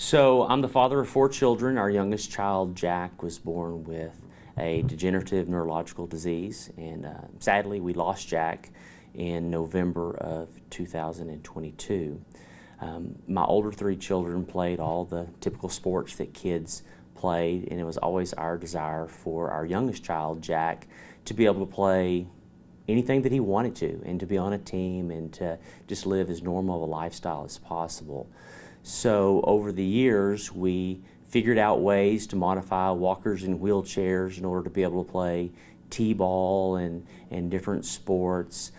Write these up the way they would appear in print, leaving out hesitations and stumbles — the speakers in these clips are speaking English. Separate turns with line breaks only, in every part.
So I'm the father of 4 children. Our youngest child, Jack, was born with a degenerative neurological disease, and sadly we lost Jack in November of 2022. My older 3 children played all the typical sports that kids played, and it was always our desire for our youngest child, Jack, to be able to play anything that he wanted to, and to be on a team, and to just live as normal of a lifestyle as possible. So over the years, we figured out ways to modify walkers and wheelchairs in order to be able to play t-ball and different sports.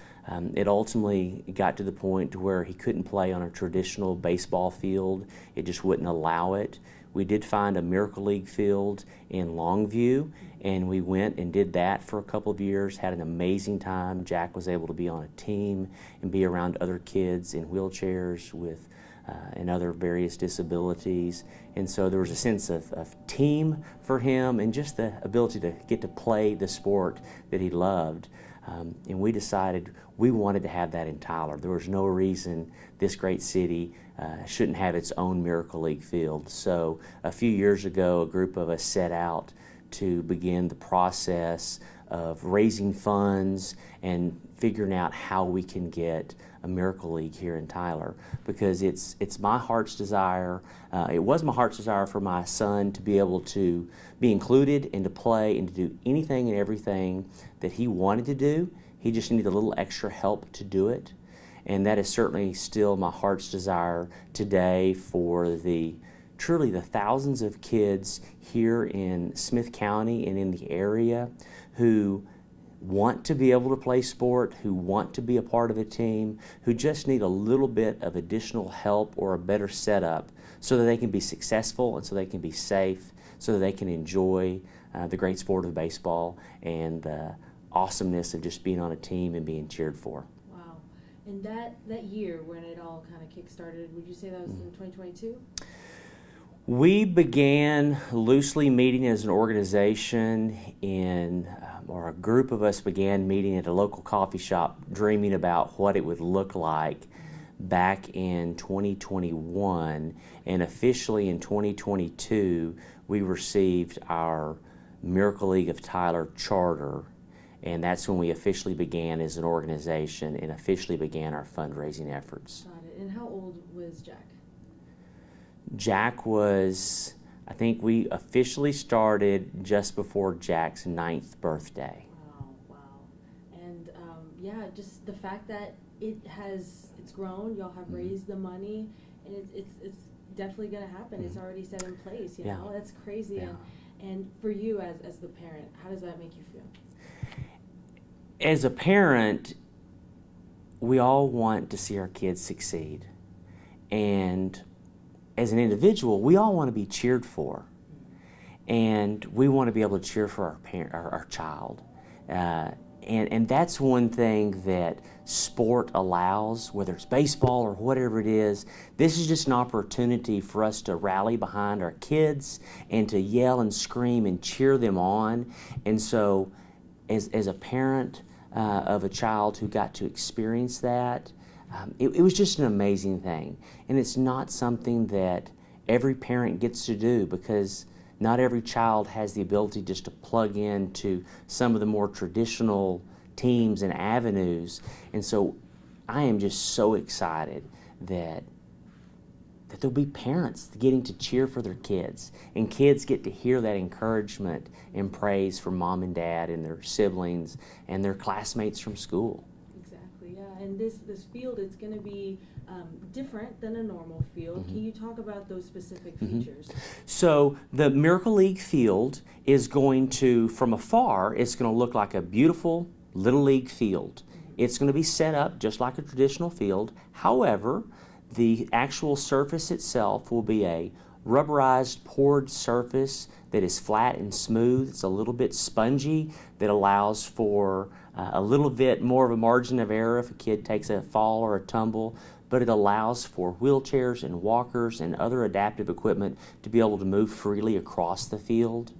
It ultimately got to the point to where he couldn't play on a traditional baseball field. It just wouldn't allow it. We did find a Miracle League field in Longview, and we went and did that for a couple of years, had an amazing time. Jack was able to be on a team and be around other kids in wheelchairs with and other various disabilities, and so there was a sense of team for him, and just the ability to get to play the sport that he loved. And we decided we wanted to have that in Tyler. There was no reason this great city shouldn't have its own Miracle League field. So a few years ago, a group of us set out to begin the process of raising funds and figuring out how we can get a Miracle League here in Tyler, because it's my heart's desire. It was my heart's desire for my son to be able to be included and to play and to do anything and everything that he wanted to do. He just needed a little extra help to do it, and that is certainly still my heart's desire today for truly the thousands of kids here in Smith County and in the area who want to be able to play sport, who want to be a part of a team, who just need a little bit of additional help or a better setup so that they can be successful and so they can be safe, so that they can enjoy the great sport of baseball and the awesomeness of just being on a team and being cheered for.
Wow. And that year when it all kind of kick-started, would you say that was in 2022?
We began loosely meeting as an organization or a group of us began meeting at a local coffee shop, dreaming about what it would look like back in 2021, and officially in 2022 we received our Miracle League of Tyler charter, and that's when we officially began as an organization and officially began our fundraising efforts.
Got it. And how old was Jack?
Jack was, I think we officially started just before Jack's 9th birthday.
Wow. And yeah, just the fact that it's grown, y'all have raised the money, and it's definitely going to happen. It's already set in place, you know? That's crazy.
Yeah.
And for you as the parent, how does that make you feel?
As a parent, we all want to see our kids succeed. And as an individual, we all want to be cheered for, and we want to be able to cheer for our child. And that's one thing that sport allows, whether it's baseball or whatever it is. This is just an opportunity for us to rally behind our kids and to yell and scream and cheer them on. And so as a parent of a child who got to experience that, it was just an amazing thing. And it's not something that every parent gets to do, because not every child has the ability just to plug into some of the more traditional teams and avenues. And so I am just so excited that there'll be parents getting to cheer for their kids, and kids get to hear that encouragement and praise from mom and dad and their siblings and their classmates from school.
And this field, it's going to be different than a normal field. Can you talk about those specific features?
So the Miracle League field is going to, from afar, it's going to look like a beautiful Little League field. It's going to be set up just like a traditional field. However, the actual surface itself will be a rubberized poured surface that is flat and smooth. It's a little bit spongy, that allows for a little bit more of a margin of error if a kid takes a fall or a tumble, but it allows for wheelchairs and walkers and other adaptive equipment to be able to move freely across the field.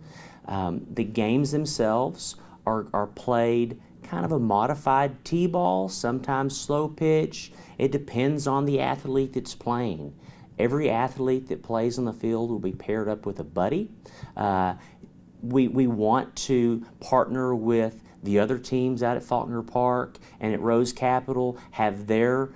The games themselves are played kind of a modified t-ball, sometimes slow pitch. It depends on the athlete that's playing. Every athlete that plays on the field will be paired up with a buddy. We want to partner with the other teams out at Faulkner Park and at Rose Capitol, have their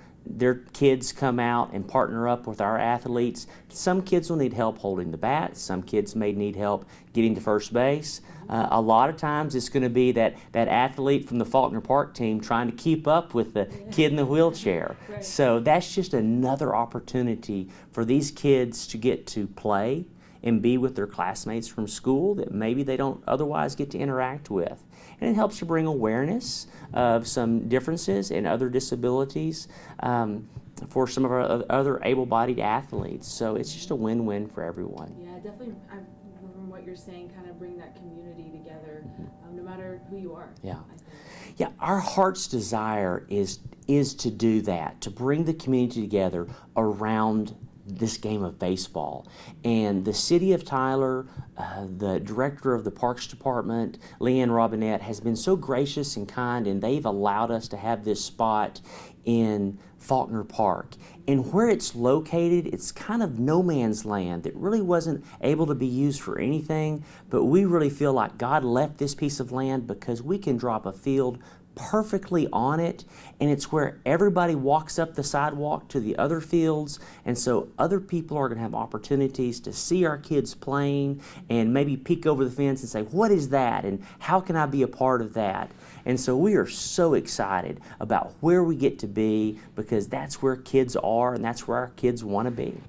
kids come out and partner up with our athletes. Some kids will need help holding the bat. Some kids may need help getting to first base. A lot of times it's going to be that athlete from the Faulkner Park team trying to keep up with the kid in the wheelchair.
Right.
So that's just another opportunity for these kids to get to play and be with their classmates from school that maybe they don't otherwise get to interact with. And it helps to bring awareness of some differences and other disabilities for some of our other able-bodied athletes. So it's just a win-win for everyone.
Yeah, definitely. From what you're saying, kind of bring that community together, no matter who you are.
Yeah.
I think.
Yeah, our heart's desire is to do that, to bring the community together around this game of baseball. And the City of Tyler, the director of the Parks Department, Leanne Robinette, has been so gracious and kind, and they've allowed us to have this spot in Faulkner Park. And where it's located, it's kind of no man's land that really wasn't able to be used for anything, but we really feel like God left this piece of land because we can drop a field perfectly on it, and it's where everybody walks up the sidewalk to the other fields, and so other people are going to have opportunities to see our kids playing and maybe peek over the fence and say, what is that, and how can I be a part of that? And so we are so excited about where we get to be, because that's where kids are and that's where our kids want to be.